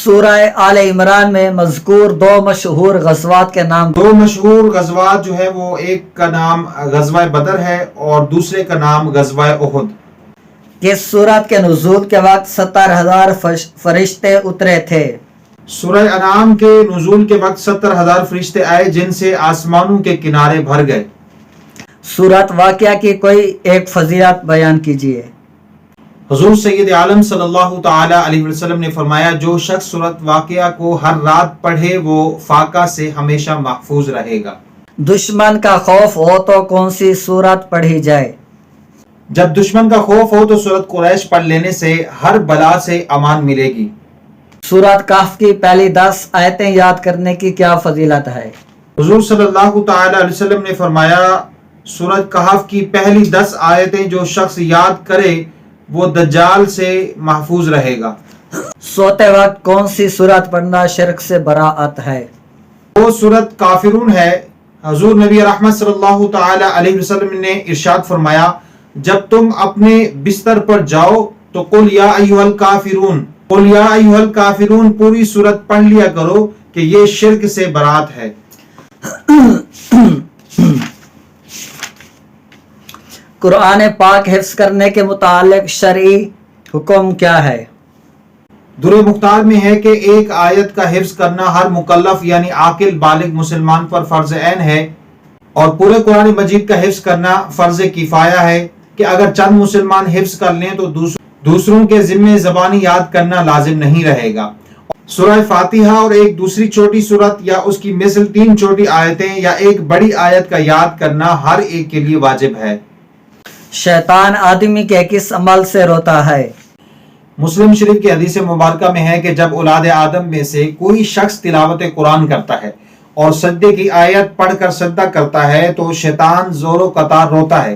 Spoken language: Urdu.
سورہ آل عمران میں مذکور دو مشہور غزوات کے نام دو مشہور غزوات جو ہے وہ ایک کا نام غزوہ بدر ہے اور دوسرے کا نام غزوہ احد۔ کس سورت کے نزول کے وقت 70,000 فرشتے اترے تھے؟ سورہ انعام کے نزول کے وقت 70,000 فرشتے آئے جن سے آسمانوں کے کنارے بھر گئے۔ سورت واقعہ کی کوئی ایک فضیلت بیان کیجیے۔ حضور سید عالم صلی اللہ تعالی علیہ وسلم نے فرمایا جو شخص سورت واقعہ کو ہر رات پڑھے وہ فاقہ سے ہمیشہ محفوظ رہے گا۔ دشمن کا خوف ہو تو کون سی سورت پڑھی جائے؟ جب دشمن کا خوف ہو تو سورت قریش پڑھ لینے سے ہر بلا سے امان ملے گی۔ سورت کہف کی پہلی 10 آیتیں یاد کرنے کی کیا فضیلت ہے؟ حضور صلی اللہ تعالی علیہ وسلم نے فرمایا سورت کہف کی پہلی 10 آیتیں جو شخص یاد کرے وہ دجال سے محفوظ رہے گا۔ سوتے وقت کون سی سورت پڑھنا شرک سے براءت ہے؟ وہ سورت کافرون ہے۔ حضور نبی رحمت صلی اللہ تعالی علیہ وسلم نے ارشاد فرمایا جب تم اپنے بستر پر جاؤ تو قل یا ایھا الکافرون، قل یا ایھا الکافرون پوری سورت پڑھ لیا کرو کہ یہ شرک سے برات ہے۔ قرآن پاک حفظ کرنے کے متعلق شرعی حکم کیا ہے؟ در مختار میں ہے کہ ایک آیت کا حفظ کرنا ہر مکلف یعنی عاقل بالغ مسلمان پر فرض عین ہے اور پورے قرآن مجید کا حفظ کرنا فرض کفایہ ہے کہ اگر چند مسلمان حفظ کر لیں تو دوسروں کے ذمے زبانی یاد کرنا لازم نہیں رہے گا۔ سورہ فاتحہ اور ایک دوسری چھوٹی سورت یا اس کی مثل 3 چھوٹی آیتیں یا ایک بڑی آیت کا یاد کرنا ہر ایک کے لیے واجب ہے۔ شیطان آدمی کے کس عمل سے روتا ہے؟ مسلم شریف کی حدیث مبارکہ میں ہے کہ جب اولاد آدم میں سے کوئی شخص تلاوت قرآن کرتا ہے اور سجدے کی آیت پڑھ کر سجدہ کرتا ہے تو شیطان زور و قطار روتا ہے۔